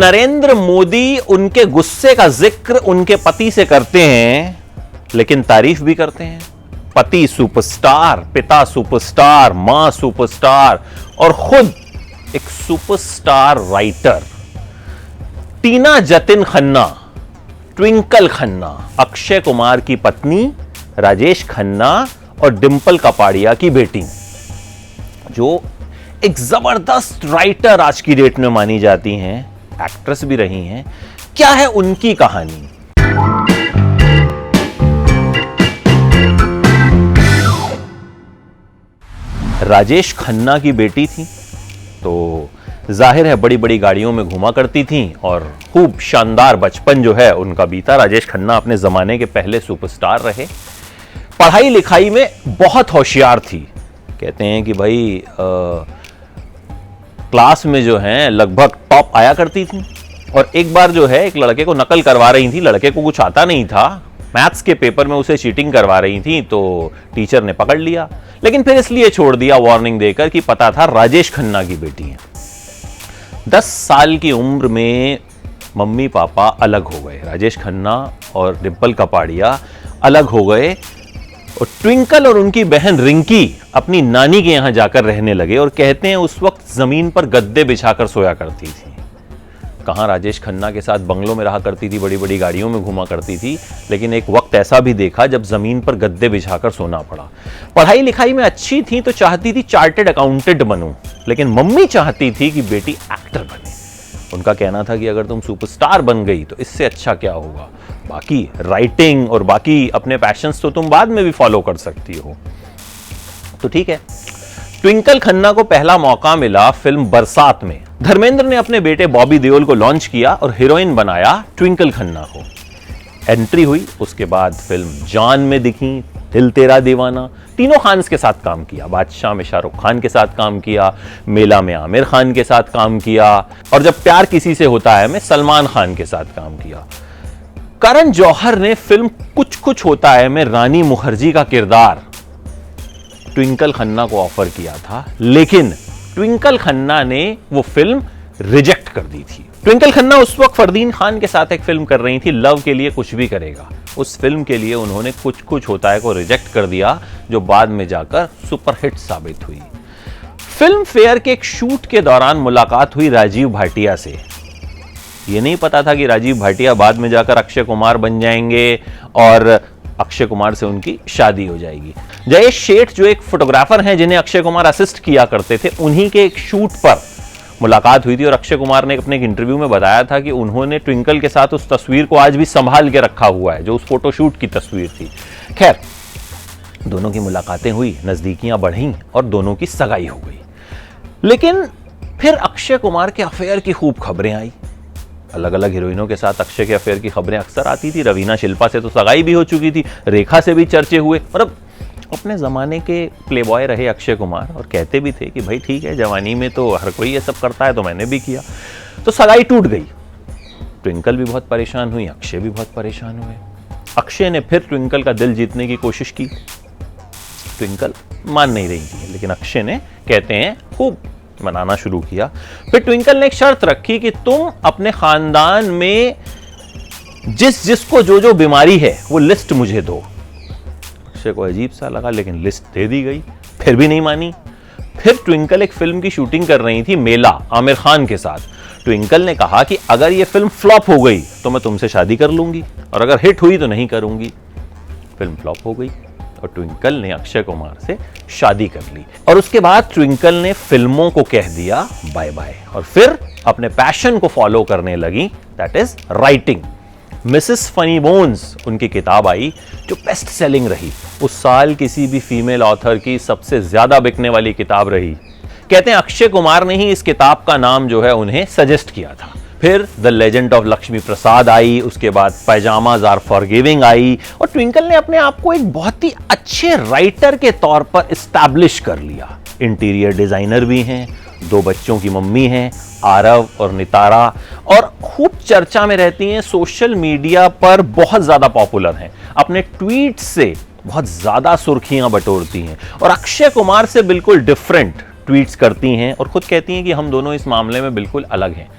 नरेंद्र मोदी उनके गुस्से का जिक्र उनके पति से करते हैं, लेकिन तारीफ भी करते हैं। पति सुपरस्टार, पिता सुपरस्टार, मां सुपरस्टार और खुद एक सुपरस्टार राइटर। टीना जतिन खन्ना, ट्विंकल खन्ना, अक्षय कुमार की पत्नी, राजेश खन्ना और डिंपल कपाड़िया की बेटी, जो एक जबरदस्त राइटर आज की डेट में मानी जाती हैं, एक्ट्रेस भी रही हैं। क्या है उनकी कहानी? राजेश खन्ना की बेटी थी, तो जाहिर है बड़ी बड़ी गाड़ियों में घुमा करती थी और खूब शानदार बचपन जो है उनका बीता। राजेश खन्ना अपने जमाने के पहले सुपरस्टार रहे। पढ़ाई लिखाई में बहुत होशियार थी। कहते हैं कि भाई क्लास में जो है लगभग टॉप आया करती थी। और एक बार जो है एक लड़के को नकल करवा रही थी, लड़के को कुछ आता नहीं था, मैथ्स के पेपर में उसे चीटिंग करवा रही थी, तो टीचर ने पकड़ लिया, लेकिन फिर इसलिए छोड़ दिया वार्निंग देकर कि पता था राजेश खन्ना की बेटी है। 10 साल की उम्र में मम्मी पापा अलग हो गए, राजेश खन्ना और डिंपल कपाड़िया अलग हो गए और ट्विंकल और उनकी बहन रिंकी अपनी नानी के यहां जाकर रहने लगे। और कहते हैं उस वक्त जमीन पर गद्दे बिछाकर सोया करती थी। कहां राजेश खन्ना के साथ बंगलों में रहा करती थी, बड़ी बड़ी गाड़ियों में घुमा करती थी, लेकिन एक वक्त ऐसा भी देखा जब जमीन पर गद्दे बिछाकर सोना पड़ा। पढ़ाई लिखाई में अच्छी थी तो चाहती थी चार्टेड अकाउंटेंट बनूं, लेकिन मम्मी चाहती थी कि बेटी एक्टर बने। उनका कहना था कि अगर तुम सुपरस्टार बन गई तो इससे अच्छा क्या होगा, बाकी राइटिंग और बाकी अपने पैशंस तो तुम बाद में भी फॉलो कर सकती हो। तो ठीक है, ट्विंकल खन्ना को पहला मौका मिला फिल्म बरसात में। धर्मेंद्र ने अपने बेटे बॉबी देओल को लॉन्च किया और हीरोइन बनाया ट्विंकल खन्ना को। एंट्री हुई, उसके बाद फिल्म जान में दिखी, दिल तेरा दीवाना, तीनों खान्स के साथ काम किया। बादशाह में शाहरुख खान के साथ काम किया, मेला में आमिर खान के साथ काम किया और जब प्यार किसी से होता है में सलमान खान के साथ काम किया। करण जौहर ने फिल्म कुछ कुछ होता है में रानी मुखर्जी का किरदार ट्विंकल खन्ना को ऑफर किया था, लेकिन ट्विंकल खन्ना ने वो फिल्म रिजेक्ट कर दी थी। ट्विंकल खन्ना उस वक्त फरदीन खान के साथ एक फिल्म कर रही थी, लव के लिए कुछ भी करेगा। उस फिल्म के लिए उन्होंने कुछ कुछ होता है को रिजेक्ट कर दिया, जो बाद में जाकर सुपरहिट साबित हुई। फिल्म फेयर के एक शूट के दौरान मुलाकात हुई राजीव भाटिया से। ये नहीं पता था कि राजीव भाटिया बाद में जाकर अक्षय कुमार बन जाएंगे और अक्षय कुमार से उनकी शादी हो जाएगी। जयेश शेठ जो एक फोटोग्राफर हैं जिन्हें अक्षय कुमार असिस्ट किया करते थे, उन्हीं के एक शूट पर मुलाकात हुई थी और अक्षय कुमार ने अपने एक इंटरव्यू में बताया था कि उन्होंने ट्विंकल के साथ उस तस्वीर को आज भी संभाल के रखा हुआ है, जो उस फोटोशूट की तस्वीर थी। खैर, दोनों की मुलाकातें हुई, नजदीकियां बढ़ी और दोनों की सगाई हो गई। लेकिन फिर अक्षय कुमार के अफेयर की खूब खबरें आई। अलग अलग हीरोइनों के साथ अक्षय के अफेयर की खबरें अक्सर आती थी। रवीना शिल्पा से तो सगाई भी हो चुकी थी, रेखा से भी चर्चे हुए। मतलब अपने ज़माने के प्लेबॉय रहे अक्षय कुमार और कहते भी थे कि भाई ठीक है, जवानी में तो हर कोई ये सब करता है, तो मैंने भी किया। तो सगाई टूट गई। ट्विंकल भी बहुत परेशान हुई, अक्षय भी बहुत परेशान हुए। अक्षय ने फिर ट्विंकल का दिल जीतने की कोशिश की। ट्विंकल मान नहीं रही थी, लेकिन अक्षय ने कहते हैं खूब मनाना शुरू किया। फिर ट्विंकल ने एक शर्त रखी कि तुम अपने खानदान में जिसको जो बीमारी है वो लिस्ट मुझे दो। अक्षय को अजीब सा लगा, लेकिन लिस्ट दे दी गई, फिर भी नहीं मानी। फिर ट्विंकल एक फिल्म की शूटिंग कर रही थी, मेला, आमिर खान के साथ। ट्विंकल ने कहा कि अगर ये फिल्म फ्लॉप हो गई तो मैं तुमसे शादी कर लूंगी और अगर हिट हुई तो नहीं करूंगी। फिल्म फ्लॉप हो गई और ट्विंकल ने अक्षय कुमार से शादी कर ली और उसके बाद ट्विंकल ने फिल्मों को कह दिया बाय बाय और फिर अपने पैशन को फॉलो करने लगी, that is writing. Mrs funny bones उनकी किताब आई जो बेस्ट सेलिंग रही। उस साल किसी भी फीमेल ऑथर की सबसे ज्यादा बिकने वाली किताब रही। कहते हैं अक्षय कुमार ने ही इस किताब का नाम जो है उन्हें सजेस्ट किया था। फिर द लेजेंड ऑफ लक्ष्मी प्रसाद आई, उसके बाद पैजामाज आर फॉरगिविंग आई और ट्विंकल ने अपने आप को एक बहुत ही अच्छे राइटर के तौर पर इस्टेब्लिश कर लिया। इंटीरियर डिजाइनर भी हैं, 2 बच्चों की मम्मी हैं, आरव और नितारा, और खूब चर्चा में रहती हैं, सोशल मीडिया पर बहुत ज्यादा पॉपुलर हैं, अपने ट्वीट से बहुत ज्यादा सुर्खियां बटोरती हैं और अक्षय कुमार से बिल्कुल डिफरेंट ट्वीट्स करती हैं और खुद कहती हैं कि हम दोनों इस मामले में बिल्कुल अलग हैं।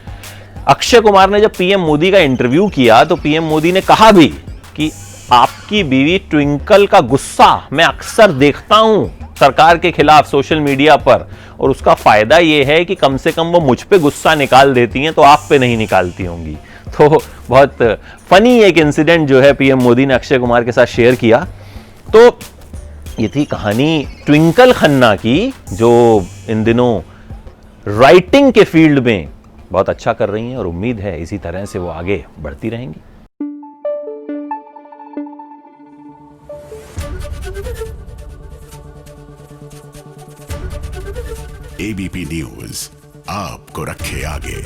अक्षय कुमार ने जब पीएम मोदी का इंटरव्यू किया तो पीएम मोदी ने कहा भी कि आपकी बीवी ट्विंकल का गुस्सा मैं अक्सर देखता हूं सरकार के खिलाफ सोशल मीडिया पर, और उसका फायदा यह है कि कम से कम वो मुझ पे गुस्सा निकाल देती हैं तो आप पे नहीं निकालती होंगी। तो बहुत फनी एक इंसिडेंट जो है पीएम मोदी ने अक्षय कुमार के साथ शेयर किया। तो ये थी कहानी ट्विंकल खन्ना की, जो इन दिनों राइटिंग के फील्ड में बहुत अच्छा कर रही हैं और उम्मीद है इसी तरह से वो आगे बढ़ती रहेंगी। एबीपी न्यूज आपको रखे आगे।